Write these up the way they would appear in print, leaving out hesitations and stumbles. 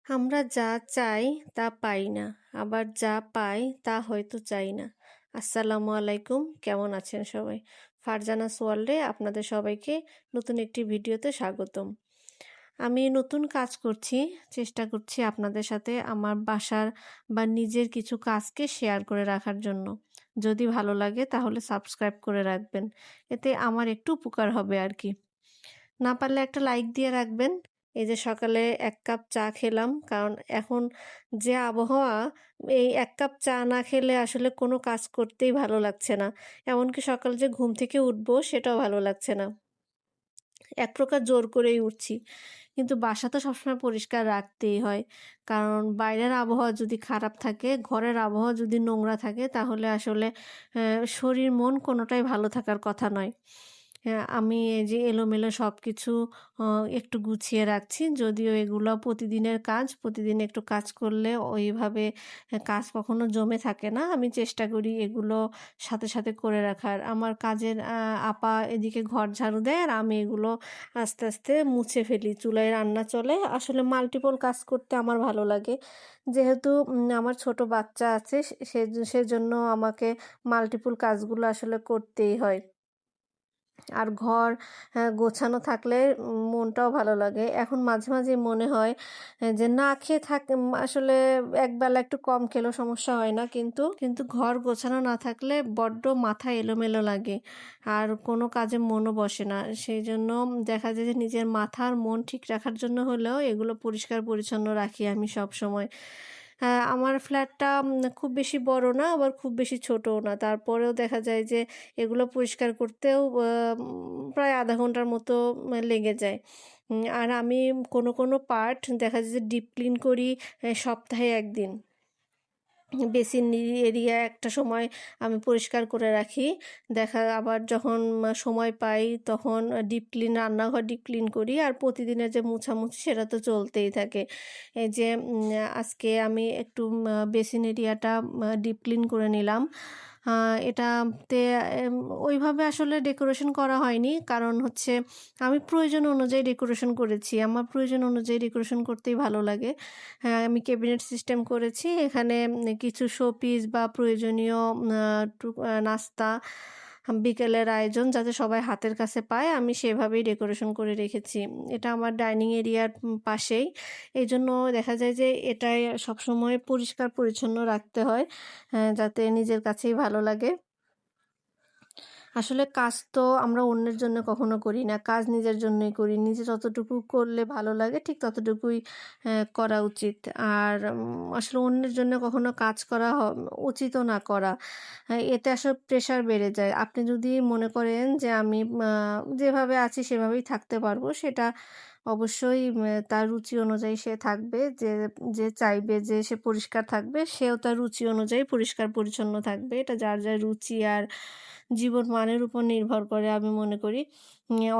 আমরা যা চাই তা পাই না, আবার যা পাই তা হয়তো চাই না। আসসালামু আলাইকুম, কেমন আছেন সবাই? ফারজানাস ওয়ার্ল্ডে আপনাদের সবাইকে নতুন একটি ভিডিওতে স্বাগতম। আমি নতুন কাজ করছি, চেষ্টা করছি আপনাদের সাথে আমার বাসার বা নিজের কিছু কাজকে শেয়ার করে রাখার জন্য। যদি ভালো লাগে তাহলে সাবস্ক্রাইব করে রাখবেন, এতে আমার একটু উপকার হবে আর কি। না পারলে একটা লাইক দিয়ে রাখবেন। এই যে সকালে ১ কাপ চা খেলাম। কারণ এখন যে আবহাওয়া, এই ১ কাপ চা না খেলে আসলে কোনো কাজ করতেই ভালো লাগছে না। এমনকি সকালে যে ঘুম থেকে উঠবো সেটাও ভালো লাগছে না। এক প্রকার জোর করেই উঠছি। কিন্তু বাসা তো সবসময় পরিষ্কার রাখতেই হয়। কারণ বাইরের আবহাওয়া যদি খারাপ থাকে, ঘরের আবহাওয়া যদি নোংরা থাকে তাহলে আসলে শরীর মন কোনোটাই ভালো থাকার কথা নয়। আমি এই যে এলোমেলো সবকিছু অ একটু গুছিয়ে রাখছি। যদিও এগুলো প্রতিদিনের কাজ। প্রতিদিন একটু কাজ করলে ওইভাবে কাজ কখনো জমে থাকে না। আমি চেষ্টা করি এগুলো সাথে করে রাখার। আমার কাজের আপা এদিকে ঘর ঝাড়ু দেয় আর আমি এগুলো আস্তে মুছে ফেলি। চুলায় রান্না চলে। আসলে মাল্টিপল কাজ করতে আমার ভালো লাগে। যেহেতু আমার ছোট বাচ্চা আছে সেজন্য আমাকে মাল্টিপল কাজগুলো আসলে করতেই হয়। আর ঘর গোছানো থাকলে মনটাও ভালো লাগে। এখন মাঝে মনে হয় যে না খেয়ে আসলে একবেলা একটু কম খেলেও সমস্যা হয় না। কিন্তু ঘর গোছানো না থাকলে বড্ড মাথা এলোমেলো লাগে। আর কোনো কাজে মনও বসে না। সেইজন্য দেখা যায় যে নিজের মাথা আর মন ঠিক রাখার জন্য হলেও এগুলো পরিষ্কার পরিচ্ছন্ন রাখি আমি সবসময়। আমার ফ্ল্যাটটা খুব বেশি বড় না, আবার খুব বেশি ছোটও না। তারপরেও দেখা যায় যে এগুলো পরিষ্কার করতেও প্রায় ০.৫ ঘন্টার মতো লেগে যায়। আর আমি কোনো পার্ট দেখা যায় যে ডিপ ক্লিন করি সপ্তাহে ১ দিন। বেসিন এরিয়া একটা সময় আমি পরিষ্কার করে রাখি। আবার যখন সময় পাই তখন রান্নাঘর ডিপ ক্লিন করি। আর প্রতিদিনের যে মোছামুছি সেটা তো চলতেই থাকে। এই যে আজকে আমি একটু বেসিন এরিয়াটা ডিপ ক্লিন করে নিলাম। আ এটাতে ওইভাবে আসলে ডেকোরেশন করা হয়নি। কারণ হচ্ছে আমি প্রয়োজন অনুযায়ী ডেকোরেশন করেছি। আমার প্রয়োজন অনুযায়ী ডেকোরেশন করতেই ভালো লাগে। হ্যাঁ, আমি ক্যাবিনেট সিস্টেম করেছি। এখানে কিছু শোপিস বা প্রয়োজনীয় নাস্তা, বিকেলের আয়োজন যাতে সবাই হাতের কাছে পায়, আমি সেভাবেই ডেকোরেশন করে রেখেছি। এটা আমার ডাইনিং এরিয়ার পাশেই। এজন্য দেখা যায় যে এটায় সবসময় পরিষ্কার পরিচ্ছন্ন রাখতে হয়, যাতে নিজের কাছেই ভালো লাগে। আসলে কাজ তো আমরা অন্যের জন্য কখনো করি না। কাজ নিজের জন্যই করি। নিজে যতটুকু করলে ভালো লাগে ঠিক ততটুকুই করা উচিত। আর আসলে অন্যের জন্য কখনো কাজ করা উচিতও না করা। এতে আসলে প্রেশার বেড়ে যায়। আপনি যদি মনে করেন যে আমি যেভাবে আছি সেভাবেই থাকতে পারবো, সেটা অবশ্যই তার রুচি অনুযায়ী সে থাকবে। যে চাইবে যে সে পরিষ্কার থাকবে, সেও তার রুচি অনুযায়ী পরিষ্কার পরিচ্ছন্ন থাকবে। এটা যার রুচি আর জীবন মানের উপর নির্ভর করে আমি মনে করি।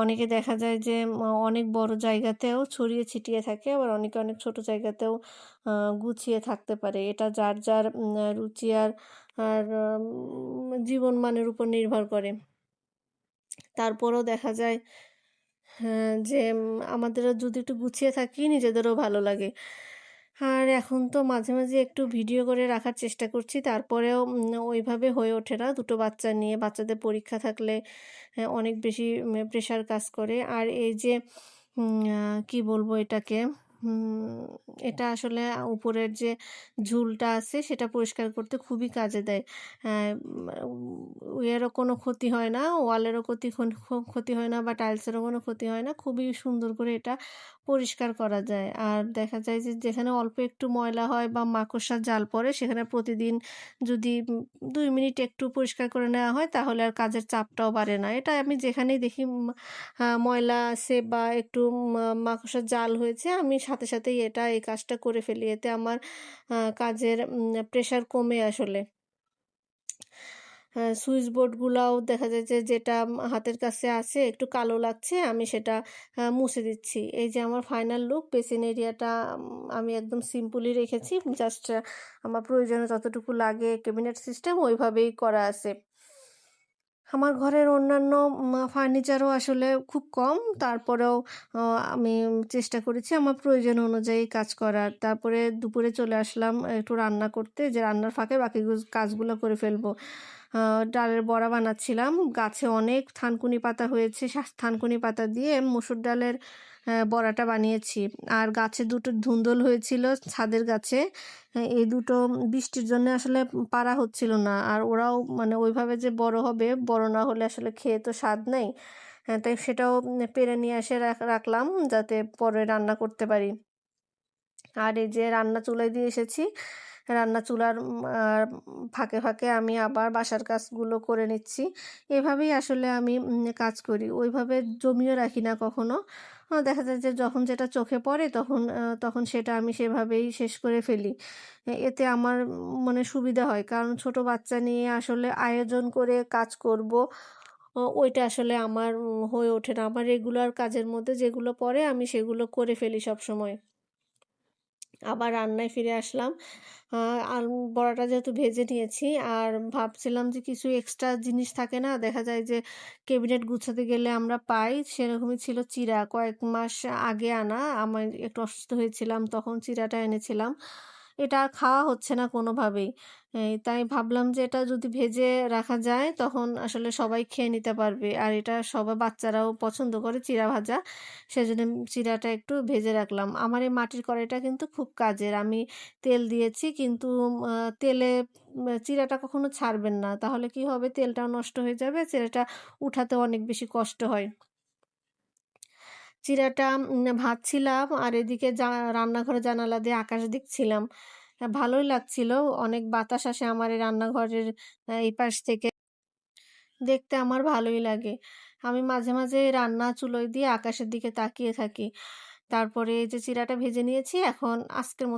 অনেকে দেখা যায় যে অনেক বড় জায়গাতেও ছড়িয়ে ছিটিয়ে থাকে, আবার অনেকে অনেক ছোট জায়গাতেও গুছিয়ে থাকতে পারে। এটা যার রুচি আর জীবন মানের উপর নির্ভর করে। তারপরেও দেখা যায় যে আমাদেরও যদি একটু গুছিয়ে থাকি নিজেদেরও ভালো লাগে। আর এখন তো মাঝে একটু ভিডিও করে রাখার চেষ্টা করছি। তারপরেও ওইভাবে হয়ে ওঠে না। ২ টো বাচ্চা নিয়ে, বাচ্চাদের পরীক্ষা থাকলে অনেক বেশি প্রেশার কাজ করে। আর এই যে কি বলবো এটাকে? হুম, এটা আসলে উপরের যে ঝুলটা আছে সেটা পরিষ্কার করতে খুবই কাজে দেয়। এরও কোনো ক্ষতি হয় না, ওয়ালেরও ক্ষতি হয় না বা টাইলসেরও কোনো ক্ষতি হয় না। খুবই সুন্দর করে এটা পরিষ্কার করা যায়। আর দেখা যায় যে যেখানে অল্প একটু ময়লা হয় বা মাকড়সার জাল পড়ে সেখানে প্রতিদিন যদি ২ মিনিট একটু পরিষ্কার করে নেওয়া হয় তাহলে আর কাজের চাপটাও বাড়ে না। এটা আমি যেখানেই দেখি ময়লা আছে বা একটু মাকড়সার জাল হয়েছে, আমি সাথেই এই কাজটা করে ফেলি। এতে আমার কাজের প্রেশার কমে আসলে। সুইচ বোর্ডগুলাও দেখা যায় যে যেটা হাতের কাছে আছে একটু কালো লাগছে, আমি সেটা মুছে দিচ্ছি। এই যে আমার ফাইনাল লুক, বেসিন এরিয়াটা আমি একদম সিম্পলই রেখেছি। জাস্ট আমার প্রয়োজনে যতটুকু লাগে ক্যাবিনেট সিস্টেম ওইভাবেই করা আছে। আমার ঘরের অন্যান্য ফার্নিচারও আসলে খুব কম। তারপরেও অ আমি চেষ্টা করেছি আমার প্রয়োজন অনুযায়ী কাজ করার। তারপরে দুপুরে চলে আসলাম একটু রান্না করতে, যে রান্নার ফাঁকে বাকি কাজগুলো করে ফেলবো। আ ডালের বড়া বানাচ্ছিলাম। গাছে অনেক থানকুনি পাতা হয়েছে। থানকুনি পাতা দিয়ে মসুর ডালের বড়াটা বানিয়েছি। আর গাছে ২ টো ধুন্দুল হয়েছিল ছাদের গাছে। এই দুটো বৃষ্টির জন্য আসলে পারা হচ্ছিল না। আর ওরাও মানে ওইভাবে যে বড় হবে, বড় না হলে আসলে খেয়ে তো স্বাদ নেই। তাই সেটাও পেড়ে নিয়ে এসে রাখলাম যাতে পরে রান্না করতে পারি। আর এই যে রান্না চুলায় দিয়ে এসেছি। রান্না চুলার ফাঁকে, ফাঁকে আমি আবার বাসার কাজগুলো করে নিচ্ছি। এভাবেই আসলে আমি কাজ করি। ওইভাবে জমিয়ে রাখি না কখনো। দেখা যায় যে যখন যেটা চোখে পড়ে তখন সেটা আমি সেভাবেই শেষ করে ফেলি। এতে আমার মানে সুবিধা হয়। কারণ ছোট বাচ্চা নিয়ে আসলে আয়োজন করে কাজ করব, ওইটা আসলে আমার হয়ে ওঠে না। আমার রেগুলার কাজের মধ্যে যেগুলো পড়ে আমি সেগুলো করে ফেলি সবসময়। আবার রান্নায় ফিরে আসলাম। আ আর বড়াটা যেহেতু ভেজে নিয়েছি, আর ভাবছিলাম যে কিছু এক্সট্রা জিনিস থাকে না? দেখা যায় যে ক্যাবিনেট গুছাতে গেলে আমরা পাই, সেরকমই ছিল চিড়া। কয়েক মাস আগে আনা। আমি একটু অসুস্থ হয়েছিলাম, তখন চিড়াটা এনেছিলাম। এটা আর খাওয়া হচ্ছে না কোনোভাবেই। তাই ভাবলাম যে এটা যদি ভেজে রাখা যায় তখন আসলে সবাই খেয়ে নিতে পারবে। আর এটা সবাই বাচ্চারাও পছন্দ করে চিড়া ভাজা। সেজন্য চিড়াটা একটু ভেজে রাখলাম। আমার এই মাটির কড়াইটা কিন্তু খুব কাজের। আমি তেল দিয়েছি, কিন্তু আ তেলে চিড়াটা কখনো ছাড়বেন না। তাহলে কি হবে, তেলটাও নষ্ট হয়ে যাবে। চিড়াটা উঠাতেও অনেক বেশি কষ্ট হয়। চিড়াটা ভাজছিলাম আর এদিকে রান্নাঘরের জানালা দিয়ে আকাশ দেখছিলাম। ভালোই লাগছিল। অনেক বাতাস আসে আমার এই রান্নাঘরের এই পাশ থেকে। দেখতে আমার ভালোই লাগে। আমি মাঝে, মাঝে রান্না চুলোয় দিয়ে আকাশের দিকে তাকিয়ে থাকি। তারপরে এই যে চিড়াটা ভেজে নিয়েছি, এখন আজকের মতো